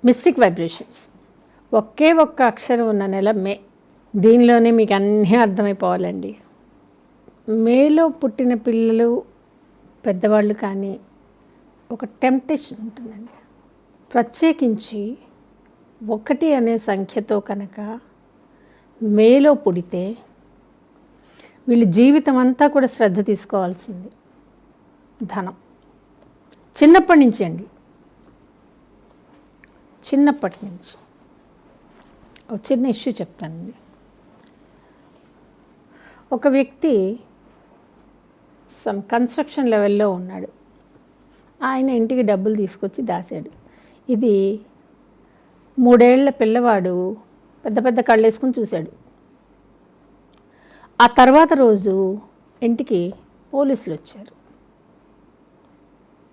Mystic vibrations. ఒకే ఒక్క అక్షరం ఉన్న నెల మే. దీనిలోనే మీకు అన్నీ అర్థమైపోవాలండి. మేలో పుట్టిన పిల్లలు పెద్దవాళ్ళు కానీ ఒక టెంప్టేషన్ ఉంటుందండి. ప్రత్యేకించి 1 అనే సంఖ్యతో కనుక మేలో పుడితే వీళ్ళు జీవితం అంతా కూడా శ్రద్ధ తీసుకోవాల్సింది. ధనం చిన్నప్పటి నుంచి అండి, చిన్నప్పటి నుంచి. ఒక చిన్న ఇష్యూ చెప్తానండి. ఒక వ్యక్తి కన్స్ట్రక్షన్ లెవెల్లో ఉన్నాడు. ఆయన ఇంటికి డబ్బులు తీసుకొచ్చి దాశాడు. ఇది 3 ఏళ్ల పిల్లవాడు పెద్ద పెద్ద కళ్ళేసుకుని చూశాడు. ఆ తర్వాత రోజు ఇంటికి పోలీసులు వచ్చారు.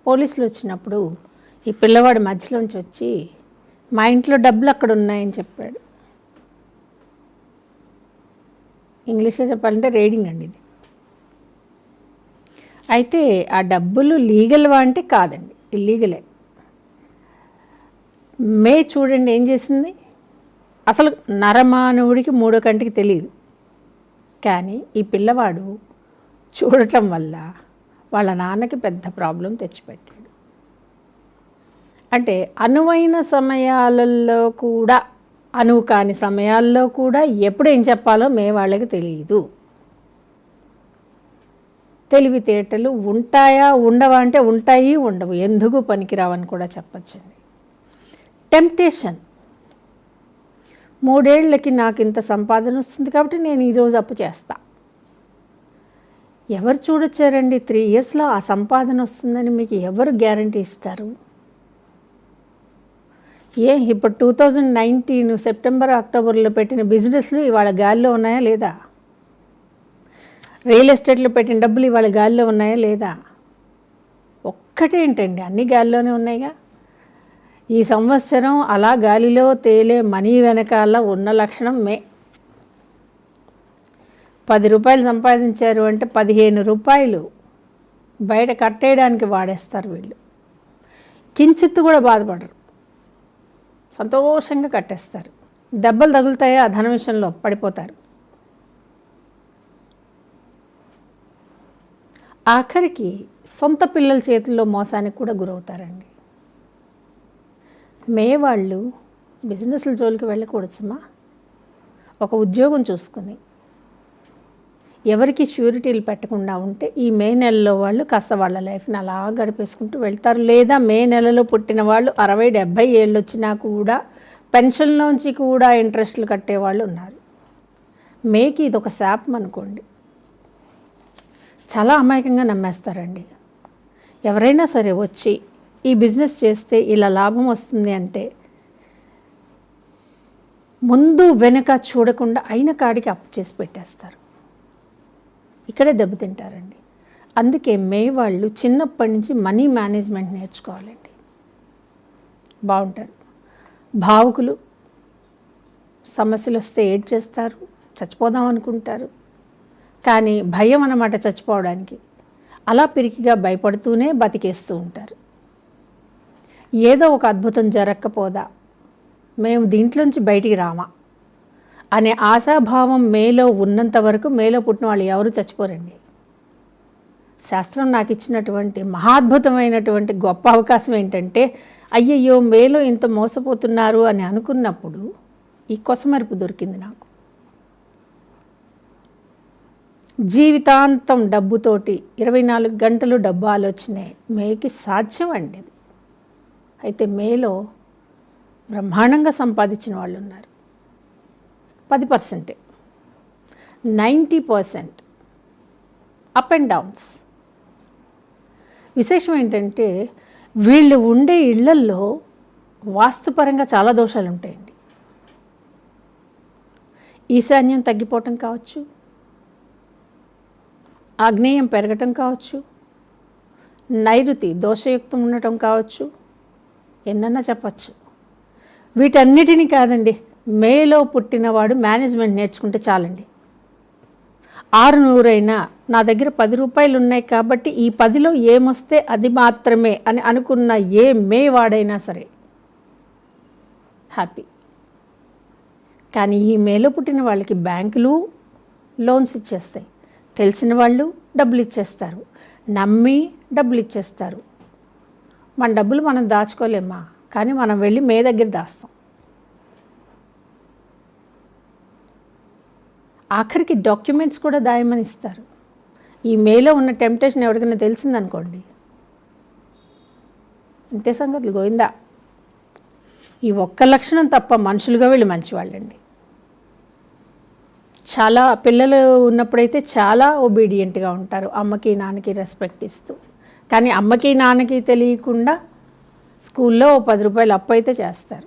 పోలీసులు వచ్చినప్పుడు ఈ పిల్లవాడు మధ్యలోంచి వచ్చి మా ఇంట్లో డబ్బులు అక్కడ ఉన్నాయని చెప్పాడు. ఇంగ్లీష్లో చెప్పాలంటే రేడింగ్ అండి ఇది. అయితే ఆ డబ్బులు లీగల్వా అంటే కాదండి, ఇల్లీగలే. మే చూడండి ఏం చేసింది. అసలు నరమానవుడికి 3వ కంటికి తెలియదు, కానీ ఈ పిల్లవాడు చూడటం వల్ల వాళ్ళ నాన్నకి పెద్ద ప్రాబ్లం తెచ్చిపెట్టాడు. అంటే అనువైన సమయాలలో కూడా, అనువు కాని సమయాల్లో కూడా ఎప్పుడు ఏం చెప్పాలో మే వాళ్ళకి తెలియదు. తెలివితేటలు ఉంటాయా ఉండవా అంటే ఉంటాయి, ఉండవు, ఎందుకు పనికిరావని కూడా చెప్పచ్చండి. టెంప్టేషన్. 3 ఏళ్ళకి నాకు ఇంత సంపాదన వస్తుంది కాబట్టి నేను ఈరోజు అప్పు చేస్తా. ఎవరు చూడొచ్చారండి 3 ఇయర్స్లో ఆ సంపాదన వస్తుందని మీకు ఎవరు గ్యారంటీ ఇస్తారు? ఇప్పుడు 2019 సెప్టెంబర్ అక్టోబర్లో పెట్టిన బిజినెస్లు ఇవాళ గాల్లో ఉన్నాయా లేదా? రియల్ ఎస్టేట్లో పెట్టిన డబ్బులు ఇవాళ గాల్లో ఉన్నాయా లేదా? ఒక్కటేంటండి, అన్ని గాల్లోనే ఉన్నాయిగా. ఈ సంవత్సరం అలా గాలిలో తేలే మనీ వెనకాల ఉన్న లక్షణం మే. 10 రూపాయలు సంపాదించారు అంటే 15 రూపాయలు బయట కట్టేయడానికి వాడేస్తారు వీళ్ళు. కించిత్తు కూడా బాధపడరు, సంతోషంగా కట్టేస్తారు. దెబ్బలు తగులుతాయో ఆ ధన విషయంలో పడిపోతారు. ఆఖరికి సొంత పిల్లల చేతుల్లో మోసానికి కూడా గురవుతారండి. మే వాళ్ళు బిజినెస్ల జోలికి వెళ్ళకూడదు సుమా. ఒక ఉద్యోగం చూసుకుని ఎవరికి ష్యూరిటీలు పెట్టకుండా ఉంటే ఈ మే నెలలో వాళ్ళు కాస్త వాళ్ళ లైఫ్ని అలా గడిపేసుకుంటూ వెళ్తారు. లేదా మే నెలలో పుట్టిన వాళ్ళు 60-70 ఏళ్ళు వచ్చినా కూడా పెన్షన్లోంచి కూడా ఇంట్రెస్ట్లు కట్టేవాళ్ళు ఉన్నారు. మేకి ఇది ఒక శాపం అనుకోండి. చాలా అమాయకంగా నమ్మేస్తారండి. ఎవరైనా సరే వచ్చి ఈ బిజినెస్ చేస్తే ఇలా లాభం వస్తుంది అంటే ముందు వెనక చూడకుండా అయిన కాడికి అప్పు చేసి పెట్టేస్తారు. ఇక్కడే దెబ్బతింటారండి. అందుకే మే వాళ్ళు చిన్నప్పటి నుంచి మనీ మేనేజ్మెంట్ నేర్చుకోవాలండి, బాగుంటారు. భావుకులు, సమస్యలు వస్తే ఏడ్ చేస్తారు, చచ్చిపోదాం అనుకుంటారు. కానీ భయం అన్నమాట చచ్చిపోవడానికి. అలా పిరికిగా భయపడుతూనే బతికేస్తూ ఉంటారు. ఏదో ఒక అద్భుతం జరగకపోదా, మేము దీంట్లోంచి బయటికి రామా అనే ఆశాభావం మేలో ఉన్నంత వరకు మేలో పుట్టిన వాళ్ళు ఎవరు చచ్చిపోరండి. శాస్త్రం నాకు ఇచ్చినటువంటి మహాద్భుతమైనటువంటి గొప్ప అవకాశం ఏంటంటే, అయ్యయ్యో మేలో ఇంత మోసపోతున్నారు అని అనుకున్నప్పుడు ఈ కొసమెరుపు దొరికింది నాకు. జీవితాంతం డబ్బుతోటి 24 గంటలు డబ్బు ఆలోచనే మేకి సాధ్యం అండి. అయితే మేలో బ్రహ్మాండంగా సంపాదించిన వాళ్ళు ఉన్నారు. 10%, 90% అప్ అండ్ డౌన్స్. విశేషం ఏంటంటే వీళ్ళు ఉండే ఇళ్లల్లో వాస్తుపరంగా చాలా దోషాలు ఉంటాయండి. ఈశాన్యం తగ్గిపోవటం కావచ్చు, ఆగ్నేయం పెరగటం కావచ్చు, నైరుతి దోషయుక్తం ఉండటం కావచ్చు, ఎన్నన్నా చెప్పచ్చు. వీటన్నిటినీ కాదండి, మేలో పుట్టినవాడు మేనేజ్మెంట్ నేర్చుకుంటే చాలండి. 600 అయినా నా దగ్గర 10 రూపాయలు ఉన్నాయి కాబట్టి ఈ 10లో ఏమొస్తే అది మాత్రమే అని అనుకున్న ఏ మే వాడైనా సరే హ్యాపీ. కానీ ఈ మేలో పుట్టిన వాళ్ళకి బ్యాంకులు లోన్స్ ఇచ్చేస్తాయి, తెలిసిన వాళ్ళు డబ్బులు ఇచ్చేస్తారు, నమ్మి డబ్బులు ఇచ్చేస్తారు. మన డబ్బులు మనం దాచుకోలేమా, కానీ మనం వెళ్ళి మే దగ్గర దాస్తాం. ఆఖరికి డాక్యుమెంట్స్ కూడా దాయమని ఇస్తారు. ఈ మేలో ఉన్న టెంప్టేషన్ ఎవరికైనా తెలిసిందనుకోండి, ఇంతే సంగతులు గోయిందా. ఈ ఒక్క లక్షణం తప్ప మనుషులుగా వీళ్ళు మంచివాళ్ళండి. చాలా పిల్లలు ఉన్నప్పుడైతే చాలా ఒబీడియంట్గా ఉంటారు, అమ్మకి నాన్నకి రెస్పెక్ట్ ఇస్తూ. కానీ అమ్మకి నాన్నకి తెలియకుండా స్కూల్లో 10 రూపాయలు అప్పు అయితే చేస్తారు.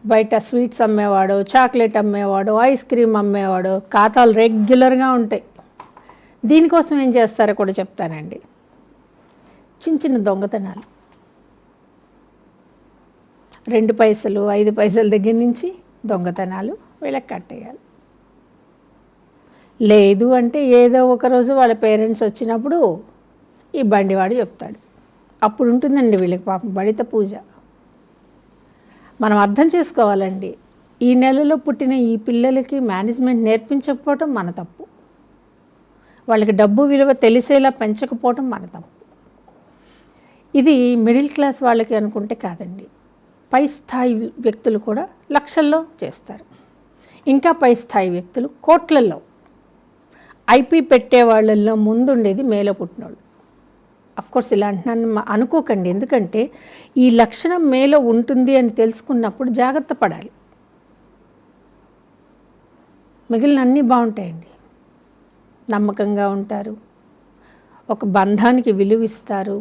బయట స్వీట్స్ అమ్మేవాడు, చాక్లెట్ అమ్మేవాడు, ఐస్ క్రీమ్ అమ్మేవాడు, ఖాతాలు రెగ్యులర్గా ఉంటాయి. దీనికోసం ఏం చేస్తారో కూడా చెప్తానండి. చిన్న చిన్న దొంగతనాలు, 2 పైసలు 5 పైసల దగ్గర నుంచి దొంగతనాలు వీళ్ళకి కట్టేయాలి. లేదు అంటే ఏదో ఒకరోజు వాళ్ళ పేరెంట్స్ వచ్చినప్పుడు ఈ బండివాడు చెప్తాడు. అప్పుడు ఉంటుందండి వీళ్ళకి పాపం బడిత పూజ. మనం అర్థం చేసుకోవాలండి, ఈ నెలలో పుట్టిన ఈ పిల్లలకి మేనేజ్మెంట్ నేర్పించకపోవటం మన తప్పు, వాళ్ళకి డబ్బు విలువ తెలిసేలా పెంచకపోవటం మన తప్పు. ఇది మిడిల్ క్లాస్ వాళ్ళకి అనుకుంటే కాదండి, పై స్థాయి వ్యక్తులు కూడా లక్షల్లో చేస్తారు, ఇంకా పై స్థాయి వ్యక్తులు కోట్లల్లో. ఐపీ పెట్టే వాళ్ళల్లో ముందుండేది మేలో పుట్టినోళ్ళు. అఫ్కోర్స్ ఇలా అంటున్నాను అనుకోకండి, ఎందుకంటే ఈ లక్షణం మేలో ఉంటుంది అని తెలుసుకున్నప్పుడు జాగ్రత్త పడాలి. మిగిలిన అన్నీ బాగుంటాయండి. నమ్మకంగా ఉంటారు, ఒక బంధానికి విలువ ఇస్తారు,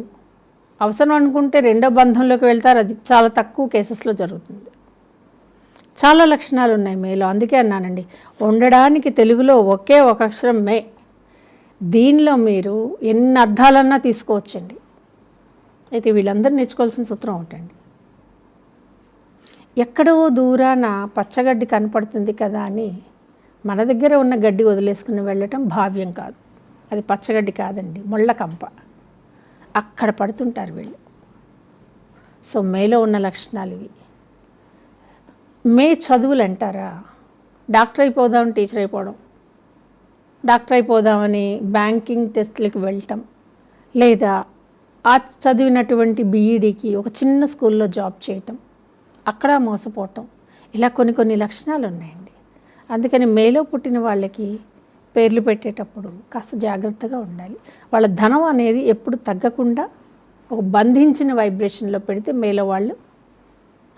అవసరం అనుకుంటే రెండో బంధంలోకి వెళ్తారు. అది చాలా తక్కువ కేసెస్లో జరుగుతుంది. చాలా లక్షణాలు ఉన్నాయి మేలో. అందుకే అన్నానండి, ఉండడానికి తెలుగులో ఒకే ఒక అక్షరం మే. దీనిలో మీరు ఎన్ని అర్థాలన్నా తీసుకోవచ్చండి. అయితే వీళ్ళందరూ నేర్చుకోవాల్సిన సూత్రం ఒకటండి, ఎక్కడో దూరాన పచ్చగడ్డి కనపడుతుంది కదా అని మన దగ్గర ఉన్న గడ్డి వదిలేసుకుని వెళ్ళటం భావ్యం కాదు. అది పచ్చగడ్డి కాదండి, ముళ్ళ కంప. అక్కడ పడుతుంటారు వీళ్ళు. సో మేలో ఉన్న లక్షణాలు ఇవి. మే చదువులు అంటారా, డాక్టర్ అయిపోదామని టీచర్ అయిపోవడం, డాక్టర్ అయిపోదామని బ్యాంకింగ్ టెస్ట్లకి వెళ్ళటం, లేదా ఆ చదివినటువంటి బీఈడీకి ఒక చిన్న స్కూల్లో జాబ్ చేయటం, అక్కడ మోసపోవటం, ఇలా కొన్ని లక్షణాలు ఉన్నాయండి. అందుకని మేలో పుట్టిన వాళ్ళకి పేర్లు పెట్టేటప్పుడు కాస్త జాగ్రత్తగా ఉండాలి. వాళ్ళ ధనం అనేది ఎప్పుడు తగ్గకుండా ఒక బంధించిన వైబ్రేషన్లో పెడితే మేలో వాళ్ళు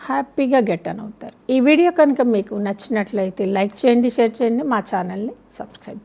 హ్యాపీగా గెట్ ఆన్ అవుతారు. ఈ వీడియో కనుక మీకు నచ్చినట్లయితే లైక్ చేయండి, షేర్ చేయండి, మా ఛానల్ని సబ్స్క్రైబ్